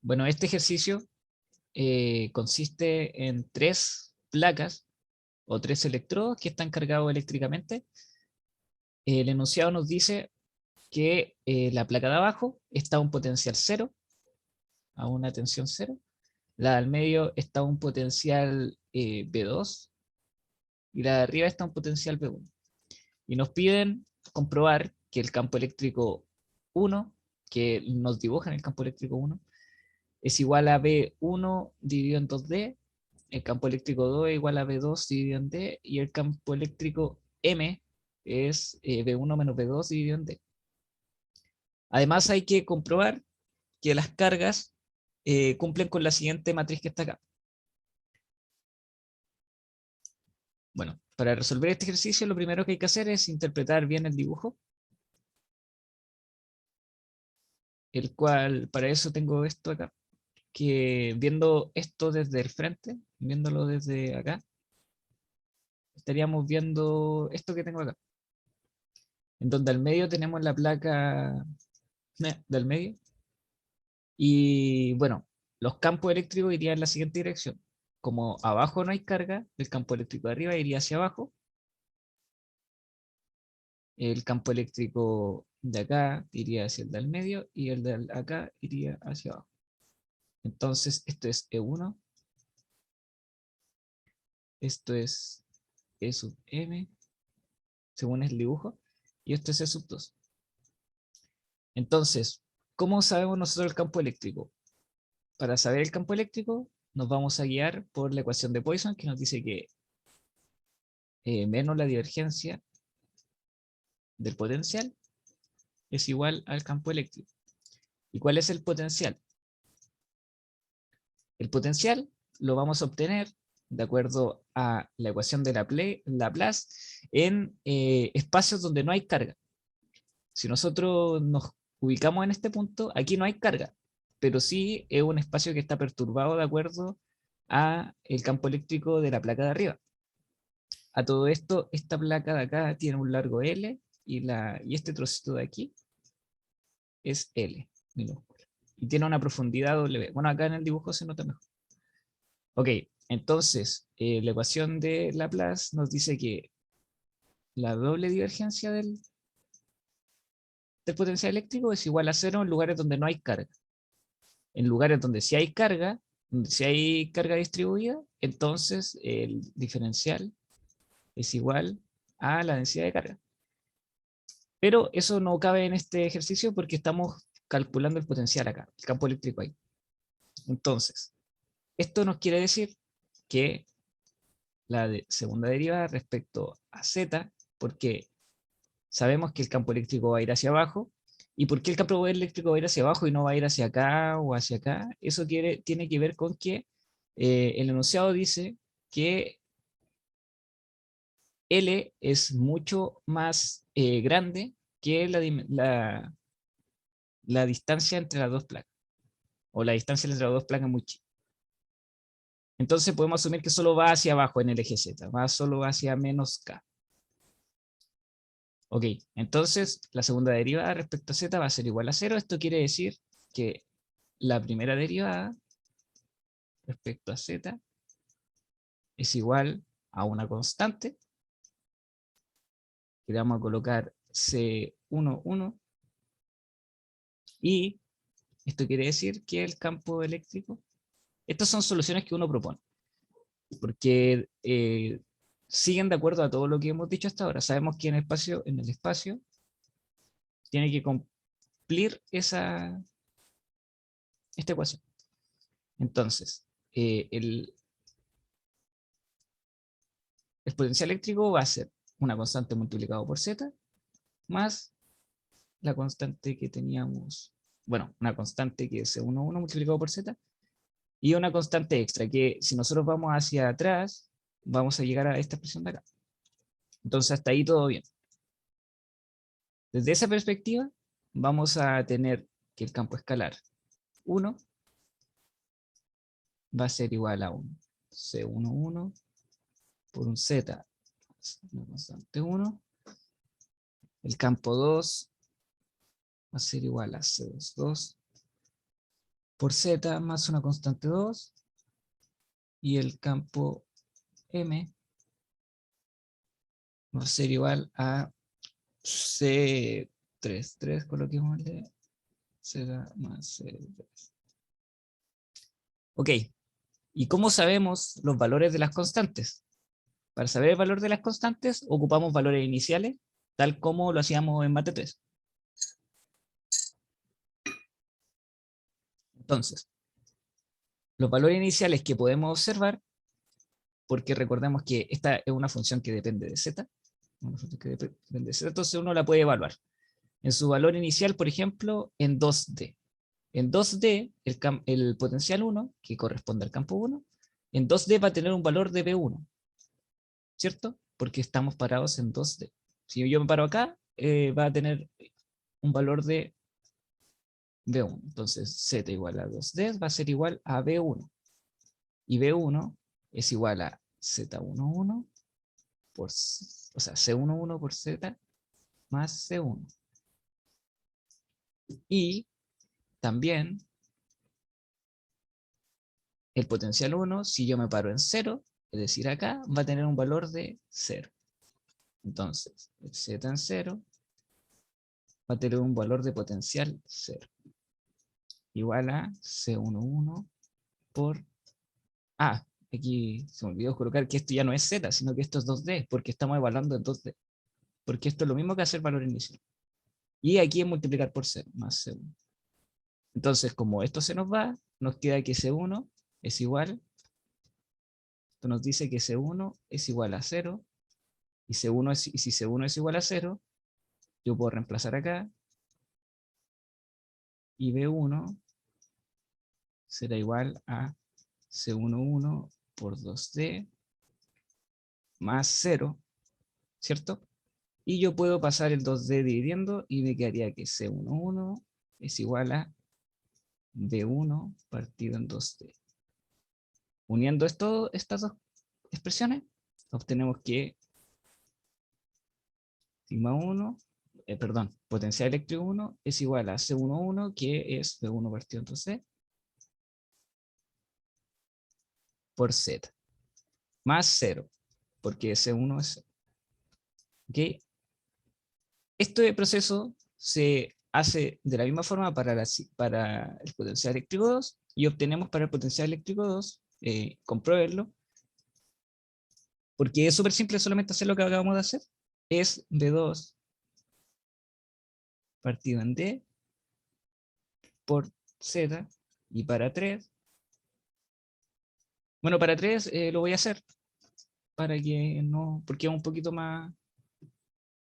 Bueno, este ejercicio consiste en 3 placas o 3 electrodos que están cargados eléctricamente. El enunciado nos dice que la placa de abajo está a un potencial 0, a una tensión 0. La del medio está a un potencial B2 y la de arriba está a un potencial B1. Y nos piden comprobar que el campo eléctrico 1, que nos dibujan el campo eléctrico 1, es igual a B1 dividido en 2D, el campo eléctrico 2 es igual a B2 dividido en D, y el campo eléctrico M es B1 menos B2 dividido en D. Además hay que comprobar que las cargas cumplen con la siguiente matriz que está acá. Bueno, para resolver este ejercicio lo primero que hay que hacer es interpretar bien el dibujo, el cual para eso tengo esto acá, que viendo esto desde el frente, viéndolo desde acá, estaríamos viendo esto que tengo acá, en donde al medio tenemos la placa del medio, y bueno, los campos eléctricos irían en la siguiente dirección. Como abajo no hay carga, el campo eléctrico de arriba iría hacia abajo, el campo eléctrico de acá iría hacia el del medio y el de acá iría hacia abajo. Entonces esto es E1, esto es E sub M, según el dibujo, y esto es E sub 2. Entonces, ¿cómo sabemos nosotros el campo eléctrico? Para saber el campo eléctrico nos vamos a guiar por la ecuación de Poisson, que nos dice que menos la divergencia del potencial es igual al campo eléctrico. ¿Y cuál es el potencial? El potencial lo vamos a obtener de acuerdo a la ecuación de Laplace en espacios donde no hay carga. Si nosotros nos ubicamos en este punto, aquí no hay carga, pero sí es un espacio que está perturbado de acuerdo a el campo eléctrico de la placa de arriba. A todo esto, esta placa de acá tiene un largo L y este trocito de aquí es L minúscula. Y tiene una profundidad W. Bueno, acá en el dibujo se nota mejor. Ok, entonces la ecuación de Laplace nos dice que la doble divergencia del potencial eléctrico es igual a 0 en lugares donde no hay carga. En lugares donde sí hay carga, donde sí hay carga distribuida, entonces el diferencial es igual a la densidad de carga. Pero eso no cabe en este ejercicio porque estamos calculando el potencial acá, el campo eléctrico ahí. Entonces, esto nos quiere decir que la segunda derivada respecto a z, porque sabemos que el campo eléctrico va a ir hacia abajo, y por qué el campo eléctrico va a ir hacia abajo y no va a ir hacia acá o hacia acá, eso tiene que ver con que el enunciado dice que L es mucho más grande que la distancia entre las dos placas, o la distancia entre las dos placas es muy chica. Entonces podemos asumir que solo va hacia abajo en el eje Z, va solo hacia menos K. Ok, entonces la segunda derivada respecto a Z va a ser igual a 0. Esto quiere decir que la primera derivada respecto a Z es igual a una constante, que le vamos a colocar C11, y esto quiere decir que el campo eléctrico, estas son soluciones que uno propone, porque siguen de acuerdo a todo lo que hemos dicho hasta ahora. Sabemos que en el espacio tiene que cumplir esta ecuación. Entonces, el potencial eléctrico va a ser una constante multiplicado por z más la constante que teníamos, bueno, una constante que es 1 multiplicado por z, y una constante extra que si nosotros vamos hacia atrás vamos a llegar a esta expresión de acá. Entonces hasta ahí todo bien. Desde esa perspectiva vamos a tener que el campo escalar 1 va a ser igual a un C11 por un Z, una constante 1. El campo 2 va a ser igual a C22 por Z más una constante 2 y el campo M va a ser igual a C33, coloquémosle Z más C3. Ok, ¿y cómo sabemos los valores de las constantes? Para saber el valor de las constantes, ocupamos valores iniciales, tal como lo hacíamos en Mate 3. Entonces, los valores iniciales que podemos observar, porque recordemos que esta es una función que depende de z, entonces uno la puede evaluar. En su valor inicial, por ejemplo, en 2D. En 2D, el potencial 1, que corresponde al campo 1, en 2D va a tener un valor de B1, ¿cierto? Porque estamos parados en 2D. Si yo me paro acá, va a tener un valor de B1. Entonces, Z igual a 2D va a ser igual a B1. Y B1 es igual a Z11 por, o sea, C11 por Z más C1. Y también el potencial 1, si yo me paro en 0, es decir, acá, va a tener un valor de 0. Entonces, el Z en 0 va a tener un valor de potencial 0. Igual a C11 por... Ah, aquí se me olvidó colocar que esto ya no es Z, sino que esto es 2D, porque estamos evaluando en 2D. Porque esto es lo mismo que hacer valor inicial. Y aquí es multiplicar por 0, más C1. Entonces, como esto se nos va, nos queda que C1 es igual, esto nos dice que C1 es igual a 0, y si C1 es igual a 0, yo puedo reemplazar acá, y B1 será igual a C11 por 2D más 0, ¿cierto? Y yo puedo pasar el 2D dividiendo y me quedaría que C11 es igual a B1 partido en 2D. Uniendo estas dos expresiones, obtenemos que sigma 1, perdón, potencial eléctrico 1 es igual a C11, que es B1 partido en 2D, por Z, más 0, porque C1 es 0. ¿Okay? Este proceso se hace de la misma forma para el potencial eléctrico 2 y obtenemos para el potencial eléctrico 2, compruébenlo, porque es súper simple solamente hacer lo que acabamos de hacer, es B2 partido en D por Z, y para 3, bueno, para 3 lo voy a hacer para que no, porque es un poquito más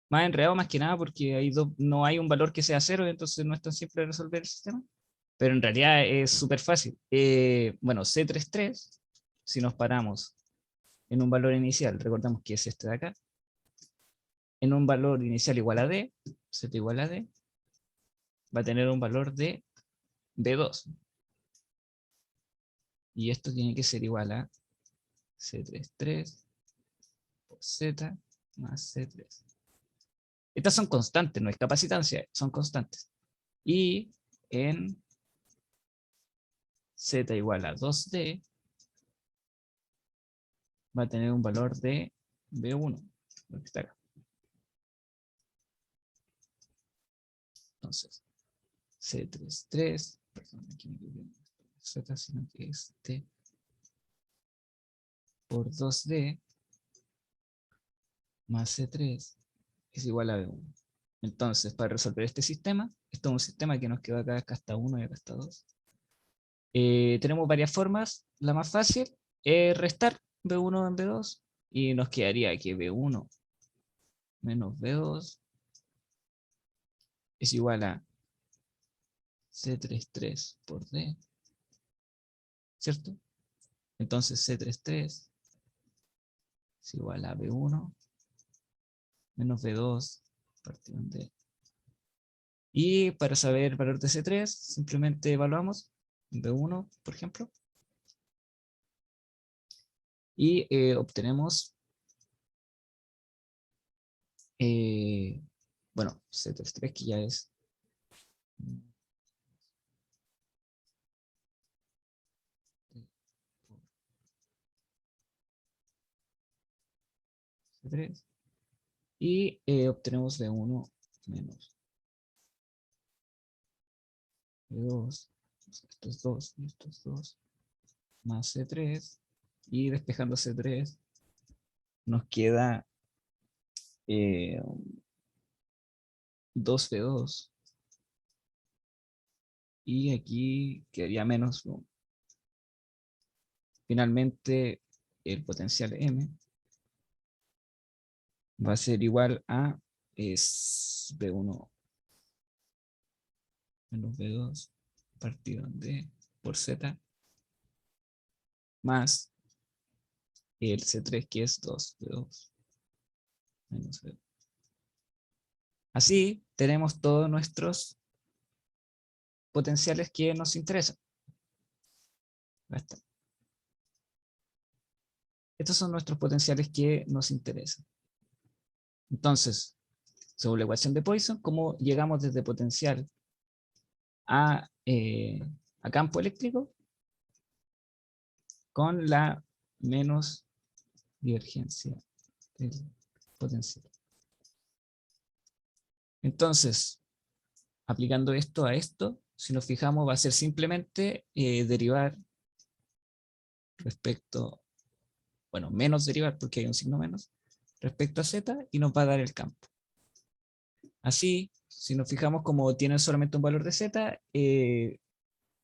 enredado más que nada porque no hay un valor que sea cero, entonces no es tan simple resolver el sistema. Pero en realidad es súper fácil. Bueno, C33, si nos paramos en un valor inicial, recordamos que es este de acá, en un valor inicial igual a D, Z igual a D, va a tener un valor de B2. Y esto tiene que ser igual a C33 por Z más C3. Estas son constantes, no es capacitancia, son constantes. Y en Z igual a 2D va a tener un valor de B1, lo que está acá. Entonces, C33, perdón, aquí me equivoqué, Z, sino que es T por 2D más C3 es igual a B1. Entonces, para resolver este sistema, esto es un sistema que nos quedó acá está 1 y acá está 2. Tenemos varias formas. La más fácil es restar B1 en B2 y nos quedaría que B1 menos B2 es igual a C33 por D, ¿cierto? Entonces C33 es igual a B1 menos B2 partido en D. Y para saber el valor de C3, simplemente evaluamos B1, por ejemplo, y obtenemos, bueno, C33 que ya es C3, y obtenemos B1 menos B2, estos dos y estos dos, más C3, y despejando C3 nos queda 2B2, y aquí quedaría menos 1. Finalmente, el potencial M va a ser igual a B1 menos B2 partido de por Z más el C3 que es 2B2 menos B2. Así tenemos todos nuestros potenciales que nos interesan. Basta. Estos son nuestros potenciales que nos interesan. Entonces, según la ecuación de Poisson, ¿cómo llegamos desde potencial a campo eléctrico? Con la menos divergencia del potencial. Entonces, aplicando esto a esto, si nos fijamos, va a ser simplemente derivar respecto, bueno, menos derivar porque hay un signo menos, respecto a z, y nos va a dar el campo. Así, si nos fijamos como tienen solamente un valor de z,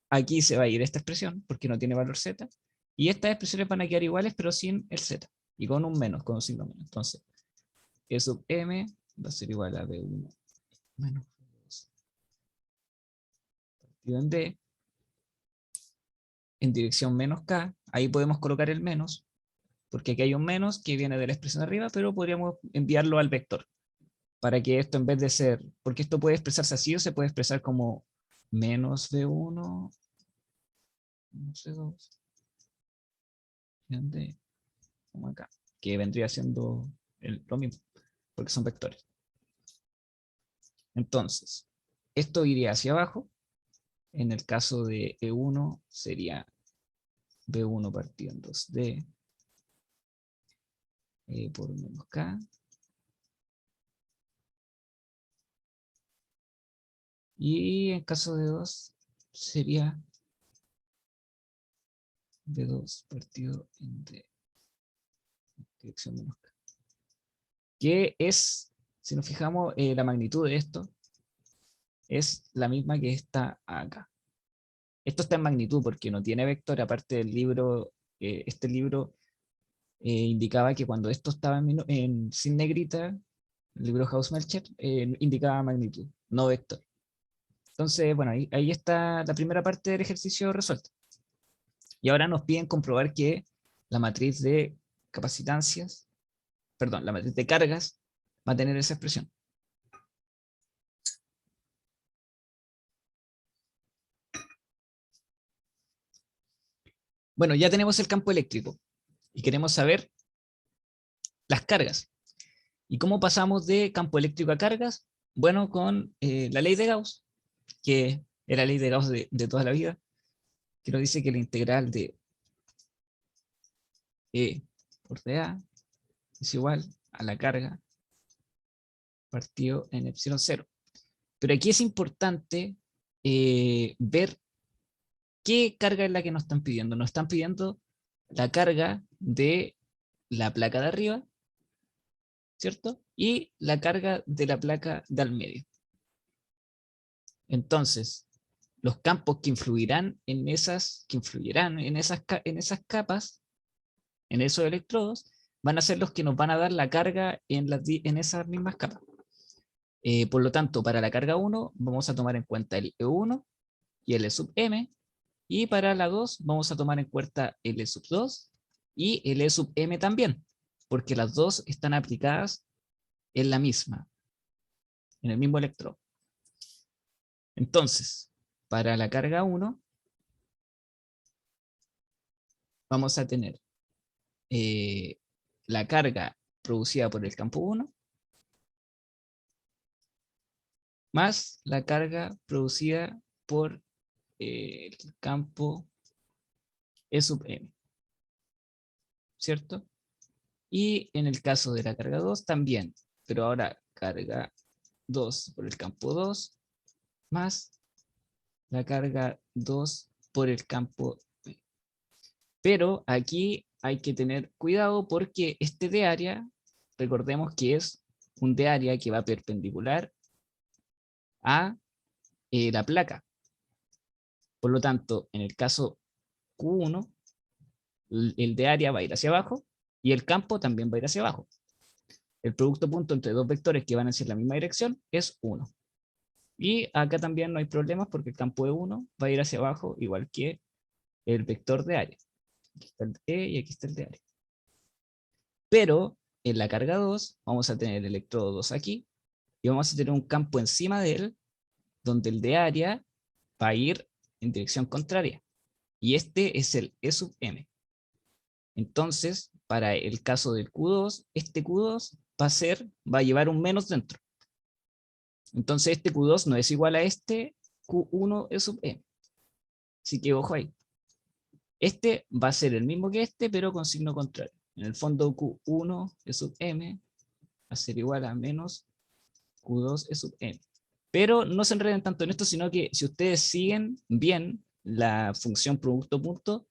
aquí se va a ir esta expresión porque no tiene valor z, y estas expresiones van a quedar iguales pero sin el z, y con un menos, con un signo menos. Entonces, E sub m va a ser igual a B1 menos B2 partido en D, en dirección menos K. Ahí podemos colocar el menos, porque aquí hay un menos que viene de la expresión arriba, pero podríamos enviarlo al vector, para que esto en vez de ser, porque esto puede expresarse así o se puede expresar como menos B1 menos B2 D, como acá, que vendría siendo lo mismo, porque son vectores. Entonces, esto iría hacia abajo. En el caso de E1 sería B1 partido en 2D por menos K. Y en caso de 2 sería B2 partido en D, dirección menos K. Que es, si nos fijamos, la magnitud de esto es la misma que está acá. Esto está en magnitud porque no tiene vector, aparte del libro, este libro indicaba que cuando esto estaba sin negrita, el libro Hausmelcher, indicaba magnitud, no vector. Entonces, bueno, ahí está la primera parte del ejercicio resuelta. Y ahora nos piden comprobar que la matriz de capacitancias, perdón, la matriz de cargas va a tener esa expresión. Bueno, ya tenemos el campo eléctrico y queremos saber las cargas. ¿Y cómo pasamos de campo eléctrico a cargas? Bueno, con la ley de Gauss, que es la ley de Gauss de toda la vida, que nos dice que la integral de E por dA es igual a la carga partido en epsilon 0. Pero aquí es importante ver qué carga es la que nos están pidiendo. Nos están pidiendo la carga de la placa de arriba, ¿cierto? Y la carga de la placa de al medio. Entonces, los campos que influirán en esas capas, en esos electrodos, van a ser los que nos van a dar la carga en esas mismas capas. Por lo tanto, para la carga 1 vamos a tomar en cuenta el E1 y el E sub m, y para la 2 vamos a tomar en cuenta el E sub 2 y el E sub m también, porque las dos están aplicadas en la misma, en el mismo electrodo. Entonces, para la carga 1 vamos a tener la carga producida por el campo 1 más la carga producida por el campo E sub m, ¿cierto? Y en el caso de la carga 2 también, pero ahora carga 2 por el campo 2 más la carga 2 por el campo B. Pero aquí hay que tener cuidado porque este de área, recordemos que es un de área que va perpendicular a la placa. Por lo tanto, en el caso Q1, el de área va a ir hacia abajo y el campo también va a ir hacia abajo. El producto punto entre dos vectores que van hacia la misma dirección es 1. Y acá también no hay problemas porque el campo de 1 va a ir hacia abajo igual que el vector de área. Aquí está el E y aquí está el de área. Pero en la carga 2 vamos a tener el electrodo 2 aquí y vamos a tener un campo encima de él donde el de área va a ir en dirección contraria. Y este es el E sub M. Entonces, para el caso del Q2, este Q2 va a llevar un menos dentro. Entonces este Q2 no es igual a este Q1 E sub M. Así que ojo ahí. Este va a ser el mismo que este, pero con signo contrario. En el fondo Q1 E sub M va a ser igual a menos Q2 E sub M. Pero no se enreden tanto en esto, sino que si ustedes siguen bien la función producto punto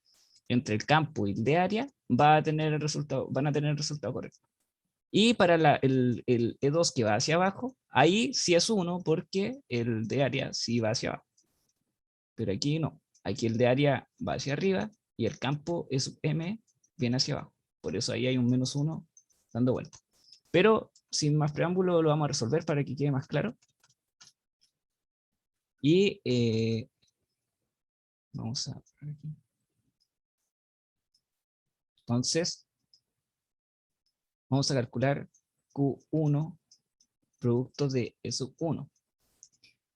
entre el campo y el de área, van a tener el resultado correcto. Y para el E2 que va hacia abajo, ahí sí es 1 porque el de área sí va hacia abajo. Pero aquí no. Aquí el de área va hacia arriba y el campo es M viene hacia abajo. Por eso ahí hay un menos 1 dando vuelta. Pero sin más preámbulo lo vamos a resolver para que quede más claro. Y vamos a ver aquí. Entonces, vamos a calcular Q1 producto de E sub 1.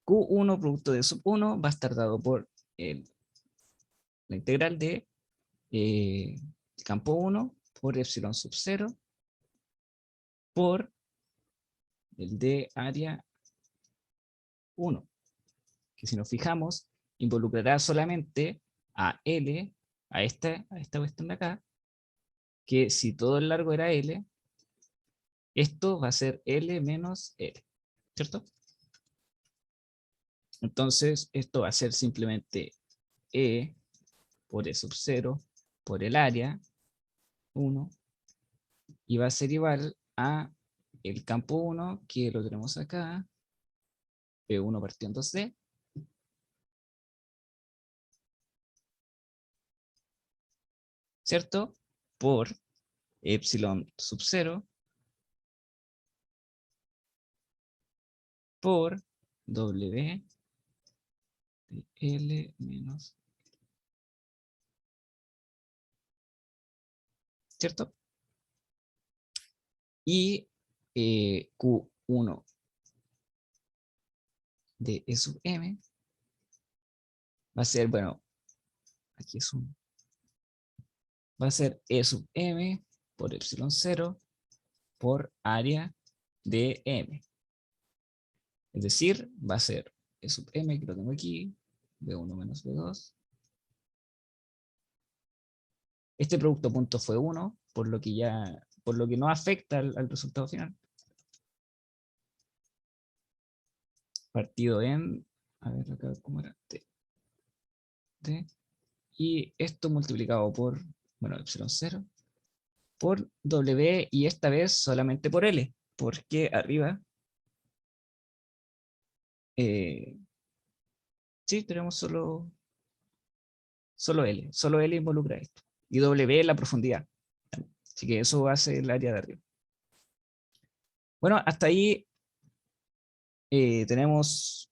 Q1 producto de E sub 1 va a estar dado por la integral de campo 1 por epsilon sub 0 por el de área 1, que si nos fijamos, involucrará solamente a L, a esta cuestión de acá, que si todo el largo era L, esto va a ser L menos L, ¿cierto? Entonces, esto va a ser simplemente E por E sub 0 por el área 1 y va a ser igual a el campo 1, que lo tenemos acá, P1 partiendo C, ¿cierto? Por epsilon sub 0 por W de L menos, ¿cierto? Y Q1 de E sub M va a ser, bueno, aquí es 1, va a ser E sub M por epsilon 0 por área de M. Es decir, va a ser E sub M, que lo tengo aquí, B1 menos B2. Este producto punto fue 1, por lo que no afecta al resultado final. Partido en, a ver acá cómo era, T. Y esto multiplicado por, bueno, epsilon 0, por W y esta vez solamente por L, porque arriba, sí, tenemos solo L involucra esto. Y W es la profundidad. Así que eso hace el área de arriba. Bueno, hasta ahí tenemos...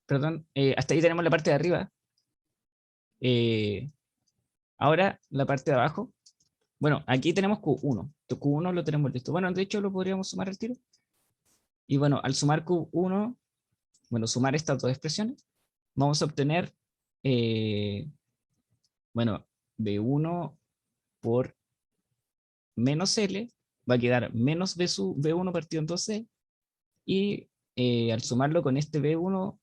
Perdón, hasta ahí tenemos la parte de arriba. Ahora la parte de abajo. Bueno, aquí tenemos Q1. Q1 lo tenemos listo. Bueno, de hecho lo podríamos sumar al tiro. Y bueno, al sumar Q1, bueno, sumar estas dos expresiones, vamos a obtener, bueno, B1 por menos L, va a quedar menos B1 partido en 2C, y al sumarlo con este B1,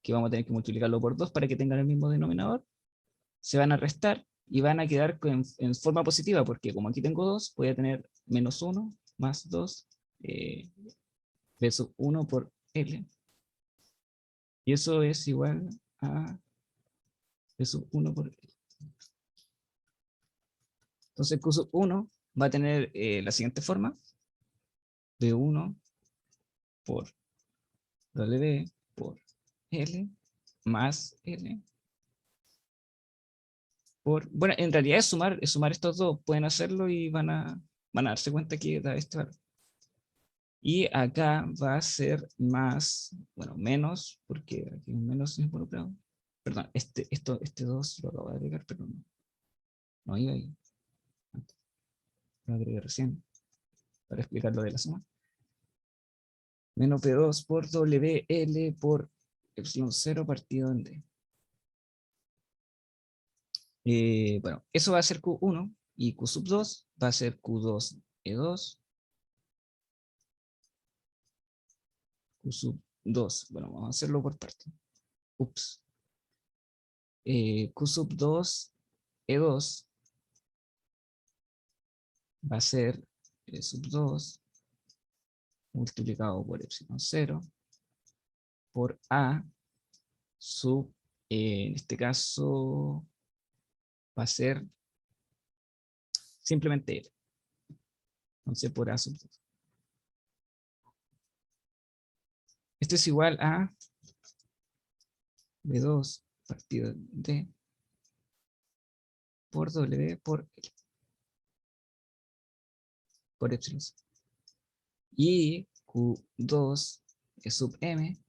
que vamos a tener que multiplicarlo por 2 para que tengan el mismo denominador, se van a restar y van a quedar en forma positiva, porque como aquí tengo 2, voy a tener menos 1 más 2 B sub 1 por L. Y eso es igual a B sub 1 por L. Entonces Q sub 1 va a tener la siguiente forma. B1 por W por L más L por... Bueno, en realidad es sumar estos dos. Pueden hacerlo y van a darse cuenta que da este valor. Y acá va a ser más, bueno, menos, porque aquí un menos involucrado. Perdón, este 2 lo acabo de agregar, pero no iba ahí. Lo agregué recién para explicar lo de la suma. Menos P2 por WL por epsilon 0 partido en D. Bueno, eso va a ser Q1 y Q sub 2 va a ser Q2 E2. Q sub 2, bueno, vamos a hacerlo por parte. Ups. Q sub 2 E2 va a ser E sub 2 multiplicado por epsilon 0 por A sub, en este caso, va a ser simplemente L. Entonces por A sub 2. Esto es igual a B2 partido D por W por L por epsilon 0. Y Q2 E sub M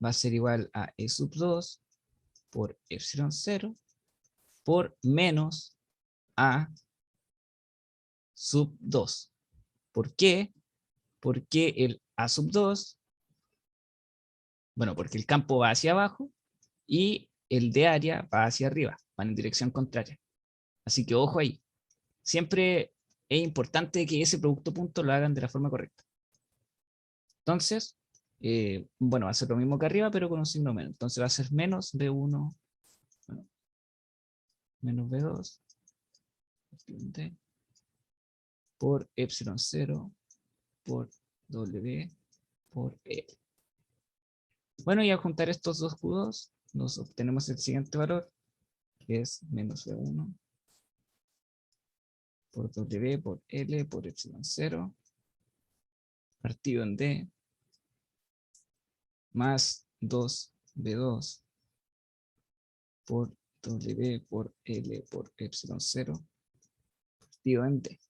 va a ser igual a E sub 2 por epsilon 0 por menos A sub 2. ¿Por qué? Porque el A sub 2, bueno, porque el campo va hacia abajo y el de área va hacia arriba, van en dirección contraria. Así que ojo ahí. Siempre es importante que ese producto punto lo hagan de la forma correcta. Entonces, bueno, va a ser lo mismo que arriba, pero con un signo menos. Entonces va a ser menos B1, bueno, menos B2, por epsilon 0 por W por E. Bueno, y al juntar estos dos Q2, nos obtenemos el siguiente valor, que es menos B1 por W por L por epsilon 0 partido en D más 2B2 por W por L por epsilon 0 partido en D.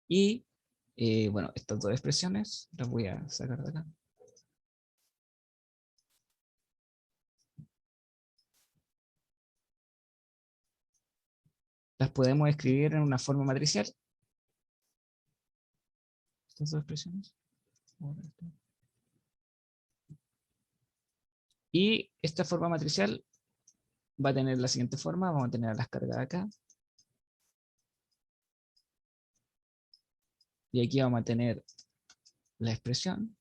Y bueno, estas dos expresiones las voy a sacar de acá. Las podemos escribir en una forma matricial. Estas dos expresiones. Y esta forma matricial va a tener la siguiente forma. Vamos a tener las cargas acá. Y aquí vamos a tener la expresión.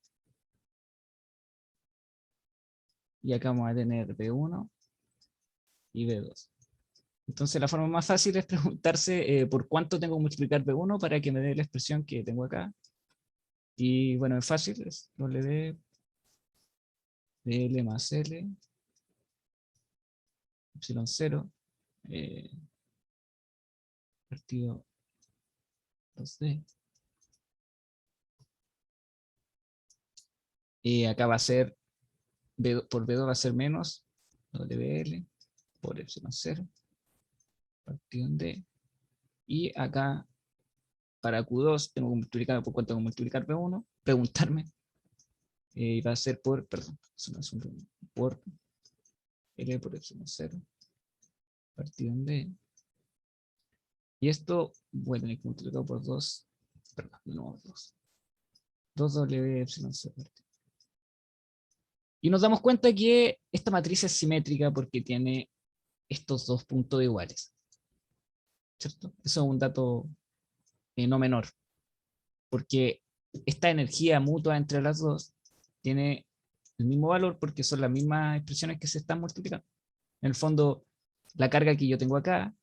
Y acá vamos a tener B1 y B2. Entonces la forma más fácil es preguntarse por cuánto tengo que multiplicar B1 para que me dé la expresión que tengo acá. Y bueno, es fácil, es W de L más L, epsilon 0, partido 2D. Y acá va a ser, por B2 va a ser menos WL por epsilon 0, partido en D. Y acá, para Q2, tengo que multiplicar, por cuánto tengo que multiplicar B1, preguntarme, y va a ser por, perdón, eso no es un, por L por epsilon 0, partido en D. Y esto voy a tener que multiplicar por 2, perdón, no, 2W epsilon 0. Y nos damos cuenta que esta matriz es simétrica porque tiene estos dos puntos iguales. ¿cierto? Eso es un dato no menor, porque esta energía mutua entre las dos tiene el mismo valor porque son las mismas expresiones que se están multiplicando. En el fondo, la carga que yo tengo acá,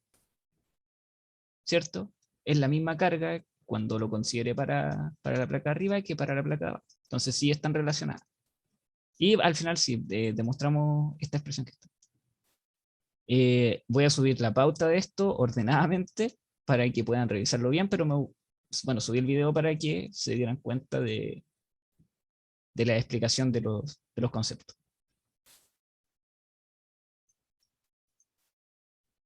¿cierto? Es la misma carga cuando lo considere para la placa de arriba que para la placa de abajo. Entonces sí están relacionadas. Y al final sí, demostramos esta expresión que está. Voy a subir la pauta de esto ordenadamente para que puedan revisarlo bien, pero bueno, subí el video para que se dieran cuenta de la explicación de los conceptos.